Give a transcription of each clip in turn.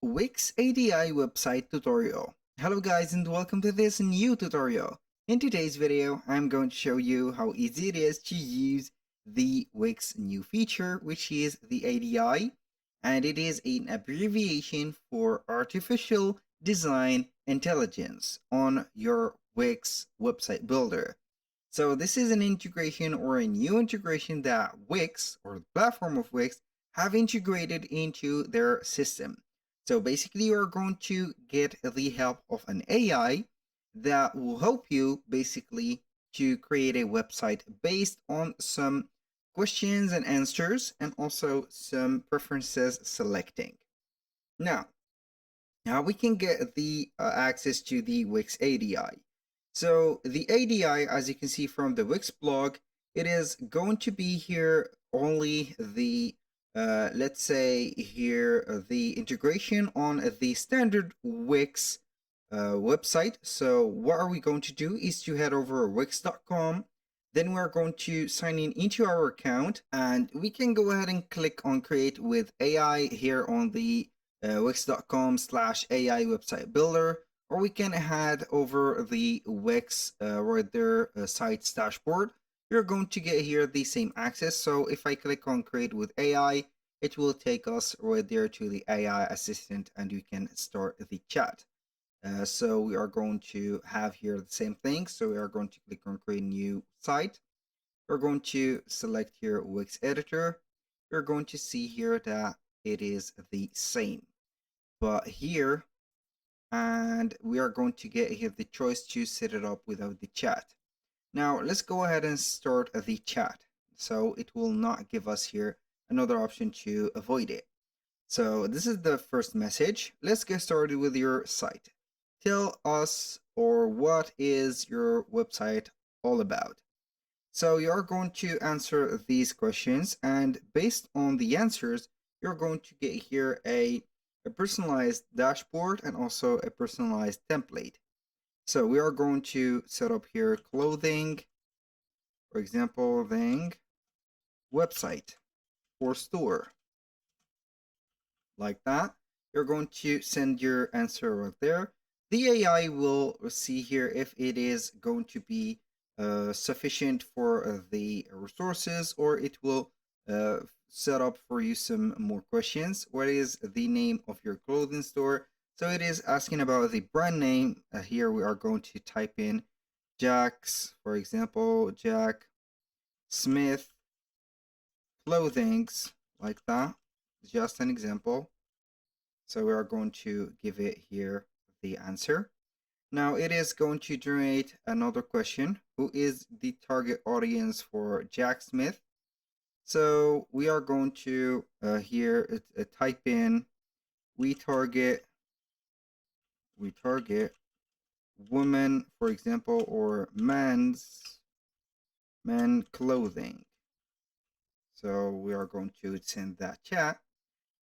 Wix ADI website tutorial. Hello guys and welcome to this new tutorial. In today's video, I'm going to show you how easy it is to use the Wix new feature, which is the ADI, and it is an abbreviation for Artificial Design Intelligence on your Wix website builder. So this is an integration or a new integration that Wix or the platform of Wix have integrated into their system. So basically, you're going to get the help of an AI that will help you basically to create a website based on some questions and answers and also some preferences selecting. Now we can get the access to the Wix ADI. So the ADI, as you can see from the Wix blog, it is going to be here only the let's say here the integration on the standard Wix website. So what are we going to do is to head over wix.com. Then we're going to sign in into our account, and we can go ahead and click on create with AI here on the wix.com/AI website builder, or we can head over the Wix right there site's dashboard. You're going to get here the same access. So if I click on create with AI, it will take us right there to the AI assistant and we can start the chat. So we are going to have here the same thing. So we are going to click on create new site. We're going to select here Wix editor. You're going to see here that it is the same, but here, and we are going to get here the choice to set it up without the chat. Now let's go ahead and start the chat. So it will not give us here another option to avoid it. So this is the first message. Let's get started with your site. Tell us, or what is your website all about? So you're going to answer these questions, and based on the answers, you're going to get here a personalized dashboard and also a personalized template. So we are going to set up here clothing, for example, thing, website or store, like that. You're going to send your answer right there. The AI will see here if it is going to be sufficient for the resources, or it will set up for you some more questions. What is the name of your clothing store? So it is asking about the brand name. Here we are going to type in Jack's, for example, Jack Smith clothings, like that. Just an example. So we are going to give it here the answer. Now it is going to generate another question. Who is the target audience for Jack Smith? So we are going to here type in we target women, for example, or men clothing. So we are going to send that chat,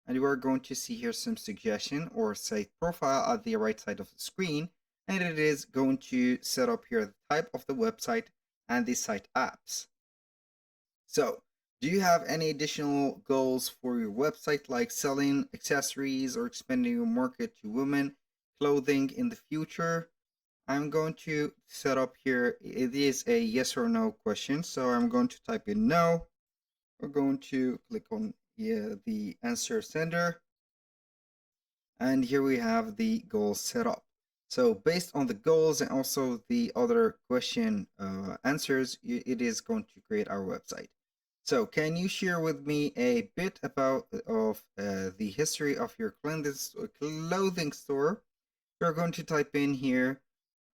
and you are going to see here some suggestion or site profile at the right side of the screen, and it is going to set up here the type of the website and the site apps. So do you have any additional goals for your website, like selling accessories or expanding your market to women clothing in the future? I'm going to set up here, it is a yes or no question, so I'm going to type in no. We're going to click on the answer sender, and here we have the goal set up. So based on the goals and also the other question answers, it is going to create our website. So can you share with me a bit about the history of your clothing store? You're going to type in here,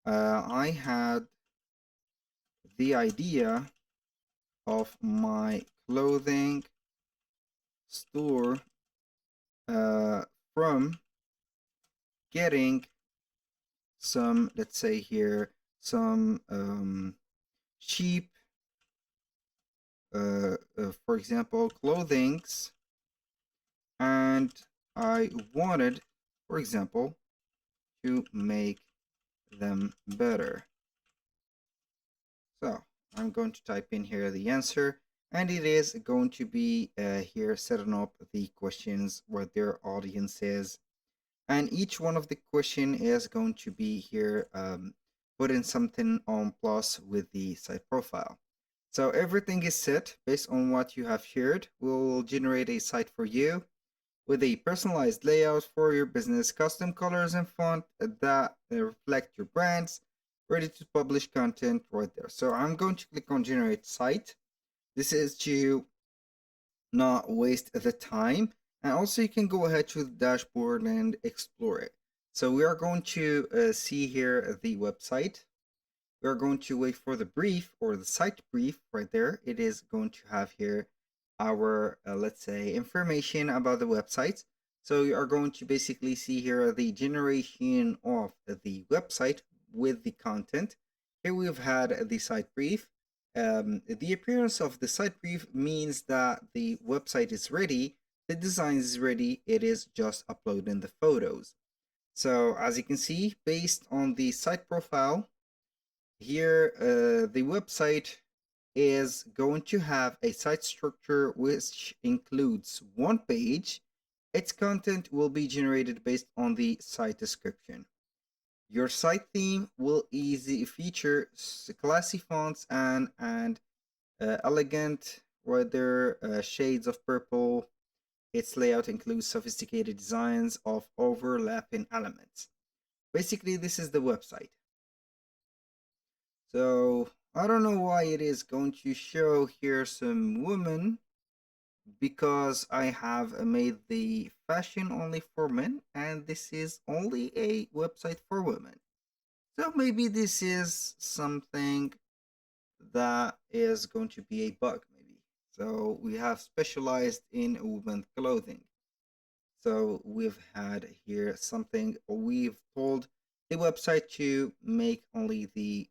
I had the idea of my clothing store from getting some, let's say here, some cheap, for example, clothings, and I wanted, for example, to make them better. So I'm going to type in here the answer, and it is going to be here setting up the questions, what their audience is, And each one of the question is going to be here put in something on plus with the site profile. So everything is set based on what you have shared. We'll generate a site for you with a personalized layout for your business, custom colors and font that reflect your brands, ready to publish content right there. So I'm going to click on generate site. This is to not waste the time. And also you can go ahead to the dashboard and explore it. So we are going to see here the website. We are going to wait for the brief or the site brief right there. It is going to have here our, let's say, information about the website. So you are going to basically see here the generation of the website with the content. Here we've had the site brief. The appearance of the site brief means that the website is ready, the design is ready, it is just uploading the photos. So as you can see, based on the site profile, here the website is going to have a site structure which includes one page. Its content will be generated based on the site description. Your site theme will easily feature classy fonts and elegant weather shades of purple. Its layout includes sophisticated designs of overlapping elements. Basically, this is the website. So I don't know why it is going to show here some women, because I have made the fashion only for men and this is only a website for women. So maybe this is something that is going to be a bug maybe. So we have specialized in women clothing. So we've had here something, we've told the website to make only the,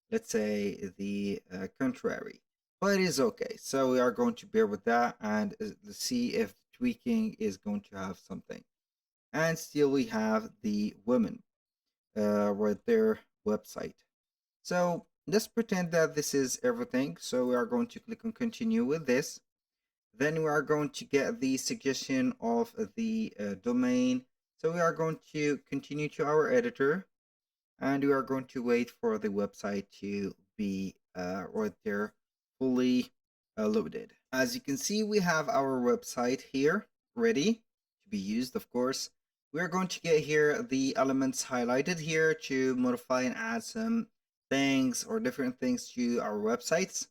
let's say, the contrary, but it is okay. So we are going to bear with that and see if tweaking is going to have something. And still we have the women right there website. So let's pretend that this is everything. So we are going to click on continue with this. Then we are going to get the suggestion of the domain. So we are going to continue to our editor and we are going to wait for the website to be right there fully loaded. As you can see, we have our website here ready to be used. Of course, we are going to get here the elements highlighted here to modify and add some things or different things to our websites.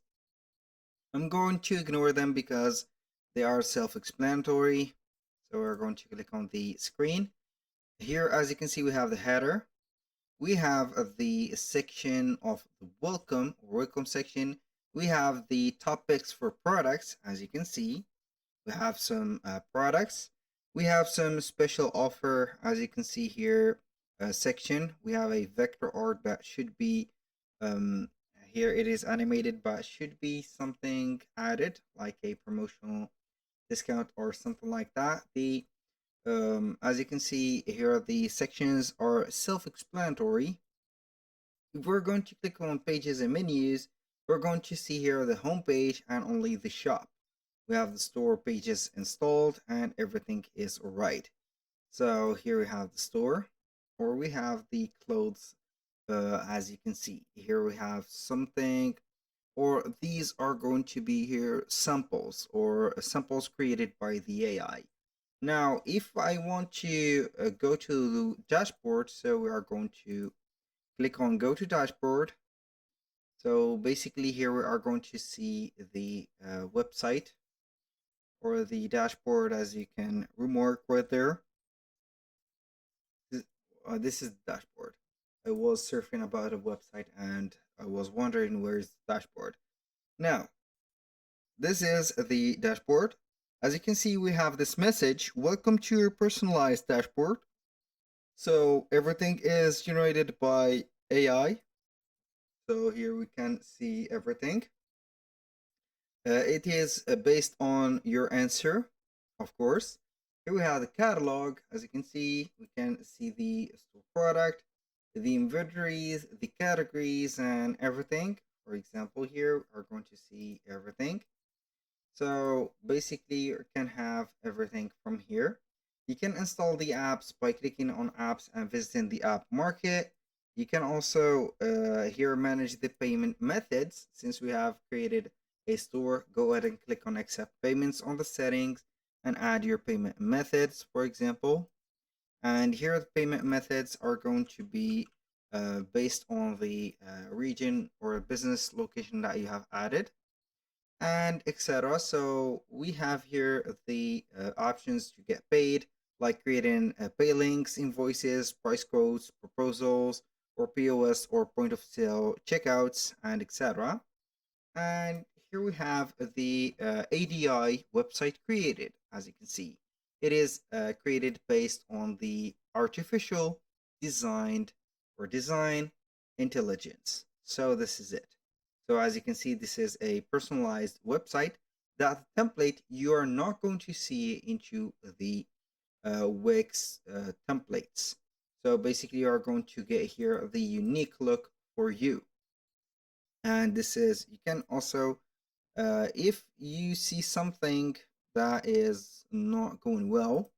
I'm going to ignore them because they are self-explanatory. So we're going to click on the screen. Here, as you can see, we have the header. We have the section of the welcome section. We have the topics for products. As you can see, we have some products. We have some special offer. As you can see here, section. We have a vector art that should be here. It is animated, but should be something added like a promotional discount or something like that. The as you can see here, the sections are self-explanatory. If we're going to click on pages and menus, we're going to see here the home page and only the shop. We have the store pages installed and everything is right. So here we have the store, or we have the clothes. As you can see here, we have something, or these are going to be here samples or samples created by the AI. Now, if I want to go to the dashboard, so we are going to click on go to dashboard. So basically here we are going to see the website or the dashboard, as you can remark right there. This is the dashboard. I was surfing about a website and I was wondering where is the dashboard. Now, this is the dashboard. As you can see, we have this message, welcome to your personalized dashboard. So everything is generated by AI. So here we can see everything. It is based on your answer, of course. Here we have the catalog. As you can see, we can see the store product, the inventories, the categories, and everything. For example, here we're going to see everything. So basically, you can have everything from here. You can install the apps by clicking on apps and visiting the app market. You can also here manage the payment methods. Since we have created a store, go ahead and click on accept payments on the settings and add your payment methods, for example. And here the payment methods are going to be based on the region or business location that you have added, and etc. So we have here the options to get paid, like creating pay links, invoices, price quotes, proposals, or POS or point of sale checkouts, and etc. And here we have the ADI website created. As you can see, it is created based on the artificial designed or design intelligence. So this is it. So as you can see, this is a personalized website. That template you are not going to see into the Wix templates. So basically, you are going to get here the unique look for you. And this is, you can also if you see something that is not going well,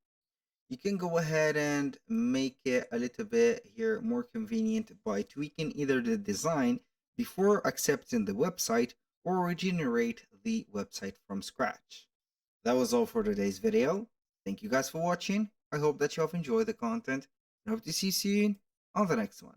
you can go ahead and make it a little bit here more convenient by tweaking either the design before accepting the website or regenerate the website from scratch. That was all for today's video. Thank you guys for watching. I hope that you have enjoyed the content and hope to see you soon on the next one.